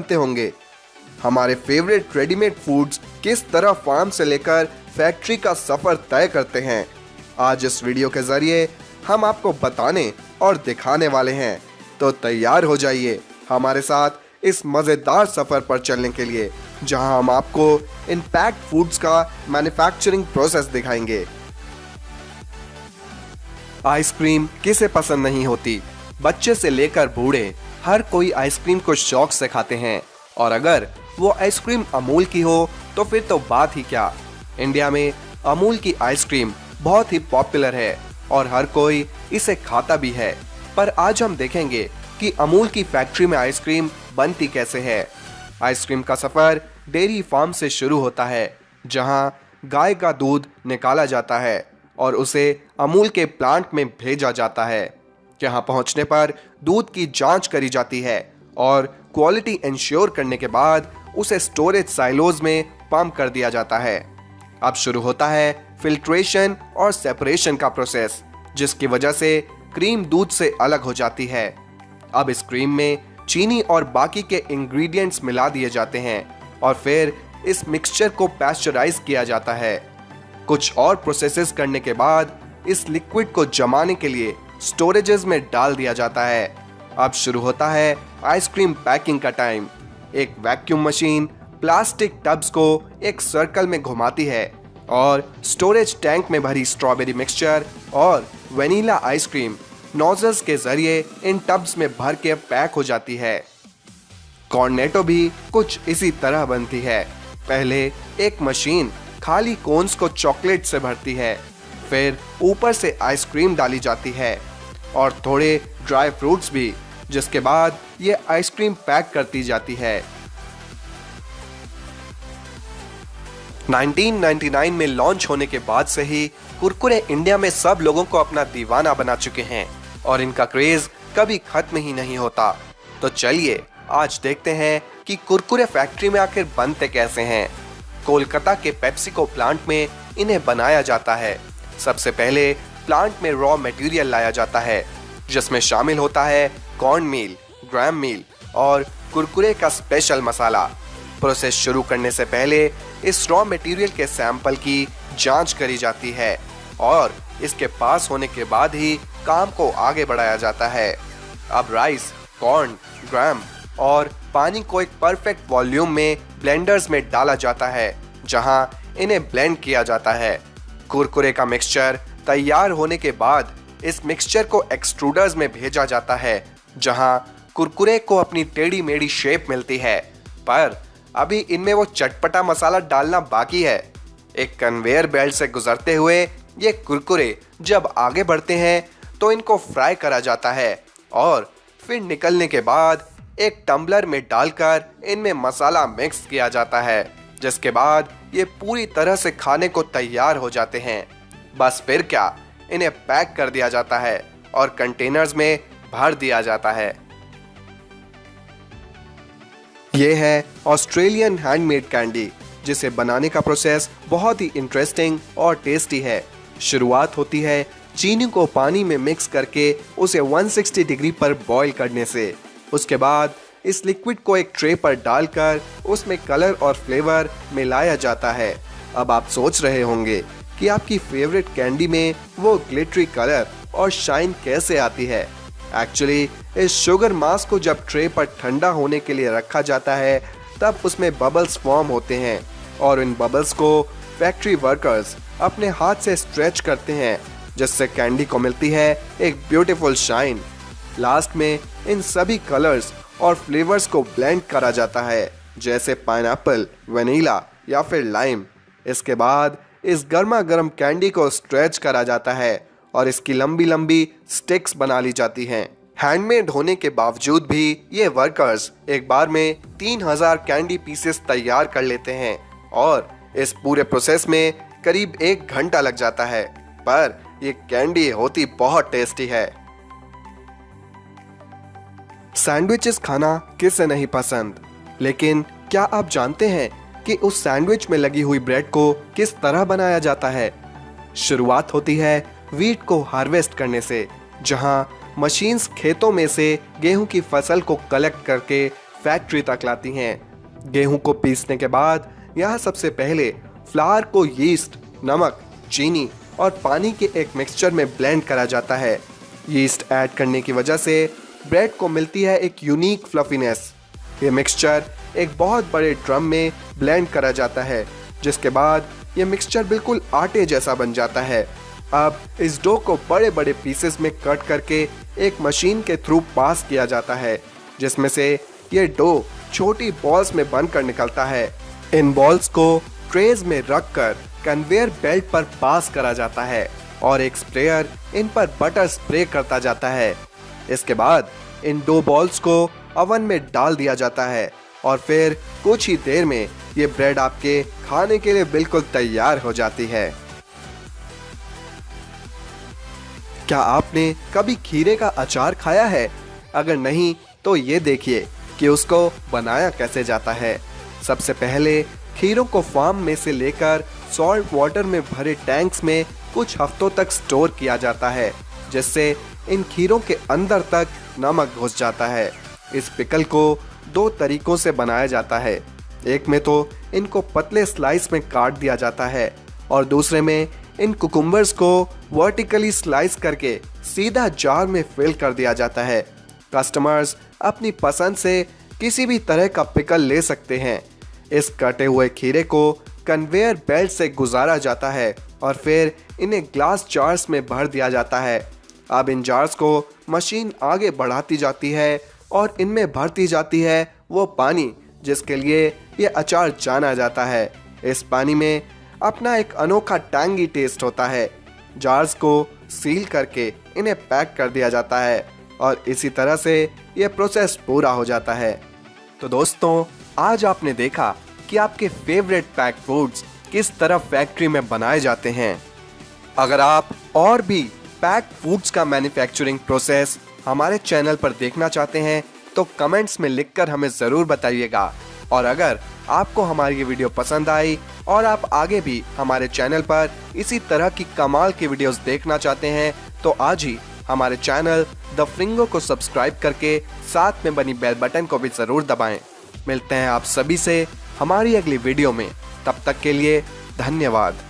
जानते होंगे हमारे फेवरेट रेडीमेड फूड्स किस तरह फार्म से लेकर फैक्ट्री का सफर तय करते हैं। आज इस वीडियो के जरिए हम आपको बताने और दिखाने वाले हैं, तो तैयार हो जाइए हमारे साथ इस मजेदार सफर पर चलने के लिए, जहां हम आपको इन पैक्ड फूड्स का मैन्युफैक्चरिंग प्रोसेस दिखाएंगे। आइसक्रीम किसे पसंद नहीं होती, बच्चे से लेकर बूढ़े हर कोई आइसक्रीम को शौक से खाते हैं, और अगर वो आइसक्रीम अमूल की हो तो फिर तो बात ही क्या। इंडिया में अमूल की आइसक्रीम बहुत ही पॉपुलर है और हर कोई इसे खाता भी है। पर आज हम देखेंगे कि अमूल की फैक्ट्री में आइसक्रीम बनती कैसे है। आइसक्रीम का सफर डेयरी फार्म से शुरू होता है, जहां गाय का दूध निकाला जाता है और उसे अमूल के प्लांट में भेजा जाता है। यहाँ पहुंचने पर दूध की जांच करी जाती है और क्वालिटी इंश्योर करने के बाद उसे स्टोरेज साइलोज में पंप कर दिया जाता है। अब शुरू होता है फिल्ट्रेशन और सेपरेशन का प्रोसेस, जिसकी वजह से क्रीम दूध से अलग हो जाती है। अब इस क्रीम में चीनी और बाकी के इंग्रेडिएंट्स मिला दिए जाते हैं और फिर इस मिक्सचर को पैस्चराइज किया जाता है। कुछ और प्रोसेसेस करने के बाद इस लिक्विड को जमाने के लिए स्टोरेजेस में डाल दिया जाता है। अब शुरू होता है आइसक्रीम पैकिंग का टाइम। एक वैक्यूम मशीन प्लास्टिक टब्स को एक सर्कल में घुमाती है और स्टोरेज टैंक में भरी स्ट्रॉबेरी मिक्सचर और वेनिला आइसक्रीम नोजल्स के जरिए इन टब्स में भर के पैक हो जाती है। कॉर्नेटो भी कुछ इसी तरह बनती है। पहले एक मशीन खाली कोन्स को चॉकलेट से भरती है, फिर ऊपर से आइसक्रीम डाली जाती है और थोड़े ड्राई फ्रूट्स भी, जिसके बाद ये आइसक्रीम पैक करती जाती है। 1999 में लॉन्च होने के बाद से ही कुरकुरे इंडिया में सब लोगों को अपना दीवाना बना चुके हैं और इनका क्रेज कभी खत्म ही नहीं होता। तो चलिए आज देखते हैं कि कुरकुरे फैक्ट्री में आखिर बनते कैसे हैं। कोलकाता के पेप्सिको प्लांट में इन्हें बनाया जाता है। सबसे पहले प्लांट में रॉ मटेरियल लाया जाता है, जिसमें शामिल होता है कॉर्न मील, ग्राम मील और कुरकुरे का स्पेशल मसाला। प्रोसेस शुरू करने से पहले इस रॉ मटेरियल के सैंपल की जांच करी जाती है और इसके पास होने के बाद ही काम को आगे बढ़ाया जाता है। अब राइस, कॉर्न, ग्राम और पानी को एक परफेक्ट वॉल्यूम में ब्लेंडर्स में डाला जाता है, जहां इन्हें ब्लेंड किया जाता है। कुरकुरे का मिक्सचर तैयार होने के बाद इस मिक्सचर को एक्सट्रूडर्स में भेजा जाता है, जहां कुरकुरे को अपनी टेढ़ी मेढ़ी शेप मिलती है। पर अभी इनमें वो चटपटा मसाला डालना बाकी है। एक कन्वेयर बेल्ट से गुजरते हुए ये कुरकुरे जब आगे बढ़ते हैं तो इनको फ्राई करा जाता है और फिर निकलने के बाद एक टम्बलर में डालकर इनमें मसाला मिक्स किया जाता है, जिसके बाद ये पूरी तरह से खाने को तैयार हो जाते हैं। बस फिर क्या, इन्हें पैक कर दिया जाता है और कंटेनर्स में भर दिया जाता है। ये है ऑस्ट्रेलियन हैंडमेड कैंडी, जिसे बनाने का प्रोसेस बहुत ही इंटरेस्टिंग और टेस्टी है। शुरुआत होती है चीनी को पानी में मिक्स करके उसे 160 डिग्री पर बॉईल करने से। उसके बाद इस लिक्विड को एक ट्रे पर डालकर उसमें कलर और फ्लेवर मिलाया जाता है। अब आप सोच रहे होंगे कि आपकी फेवरेट कैंडी में वो ग्लिटरी कलर और शाइन कैसे आती है। एक्चुअली इस शुगर मास को जब ट्रे पर ठंडा होने के लिए रखा जाता है, तब उसमें बबल्स फॉर्म होते हैं और इन बबल्स को फैक्ट्री वर्कर्स अपने हाथ से स्ट्रेच करते हैं, जिससे कैंडी को मिलती है एक ब्यूटीफुल शाइन। लास्ट में इन सभी कलर्स और फ्लेवर्स को ब्लेंड करा जाता है, जैसे पाइनएप्पल, वेनिला या फिर लाइम। इसके बाद इस गर्मा गर्म कैंडी को स्ट्रेच करा जाता है और इसकी लंबी लंबी स्टिक्स बना ली जाती हैं। हैंडमेड होने के बावजूद भी ये वर्कर्स एक बार में 3000 कैंडी पीसेस तैयार कर लेते हैं और इस पूरे प्रोसेस में करीब 1 घंटा लग जाता है। पर ये कैंडी होती बहुत टेस्टी है। सैंडविचेस खाना किसे नहीं पसंद, लेकिन क्या आप जानते हैं कि उस सैंडविच में लगी हुई ब्रेड को किस तरह बनाया जाता है? शुरुआत होती है वीट को हार्वेस्ट करने से, जहां मशीन्स खेतों में से गेहूं की फसल को कलेक्ट करके फैक्ट्री तक लाती हैं। गेहूं को पीसने के बाद यहाँ सबसे पहले फ्लावर को यीस्ट, नमक, चीनी और पानी के एक मिक्सचर में ब्लेंड करा जाता है। यीस्ट ऐड करने की वजह से ब्रेड को मिलती है एक यूनिक फ्लफीनेस। ये मिक्सचर एक बहुत बड़े ड्रम में ब्लेंड करा जाता है, जिसके बाद ये मिक्सचर बिल्कुल आटे जैसा बन जाता है। अब इस डो को बड़े बड़े पीसेस में कट करके एक मशीन के थ्रू पास किया जाता है, जिसमें से ये डो छोटी बॉल्स में बनकर निकलता है। इन बॉल्स को ट्रेज में रखकर कन्वेयर बेल्ट पर पास करा जाता है और एक स्प्रेयर इन पर बटर स्प्रे करता जाता है। इसके बाद इन दो बॉल्स को ओवन में डाल दिया जाता है और फिर कुछ ही देर में ये ब्रेड आपके खाने के लिए बिल्कुल तैयार हो जाती है। क्या आपने कभी खीरे का अचार खाया है? अगर नहीं तो ये देखिए कि उसको बनाया कैसे जाता है। सबसे पहले खीरों को फार्म में से लेकर सॉल्ट वाटर में भरे टैंक्स में कुछ हफ्तों तक स्टोर किया जाता है, जिससे इन खीरों के अंदर तक नमक घुस जाता है। इस पिकल को दो तरीकों से बनाया जाता है। एक में तो इनको पतले स्लाइस में काट दिया जाता है और दूसरे में इन कुकुम्बर्स को वर्टिकली स्लाइस करके सीधा जार में फिल कर दिया जाता है। कस्टमर्स अपनी पसंद से किसी भी तरह का पिकल ले सकते हैं। इस कटे हुए खीरे को कन्वेयर बेल्ट से गुजारा जाता है और फिर इन्हें ग्लास जार्स में भर दिया जाता है। अब इन जार्स को मशीन आगे बढ़ाती जाती है और इनमें भरती जाती है वो पानी जिसके लिए ये अचार जाना जाता है। इस पानी में अपना एक अनोखा टैंगी टेस्ट होता है। जार्स को सील करके इन्हें पैक कर दिया जाता है और इसी तरह से ये प्रोसेस पूरा हो जाता है। तो दोस्तों, आज आपने देखा कि आपके फेवरेट पैक फूड्स किस तरह फैक्ट्री में बनाए जाते हैं। अगर आप और भी पैक फूड्स का मैन्युफैक्चरिंग प्रोसेस हमारे चैनल पर देखना चाहते हैं तो कमेंट्स में लिखकर हमें ज़रूर बताइएगा। और अगर आपको हमारी ये वीडियो पसंद आई और आप आगे भी हमारे चैनल पर इसी तरह की कमाल की वीडियोस देखना चाहते हैं तो आज ही हमारे चैनल द फ्रिंगो को सब्सक्राइब करके साथ में बनी बेल बटन को भी ज़रूर दबाएं। मिलते हैं आप सभी से हमारी अगली वीडियो में। तब तक के लिए धन्यवाद।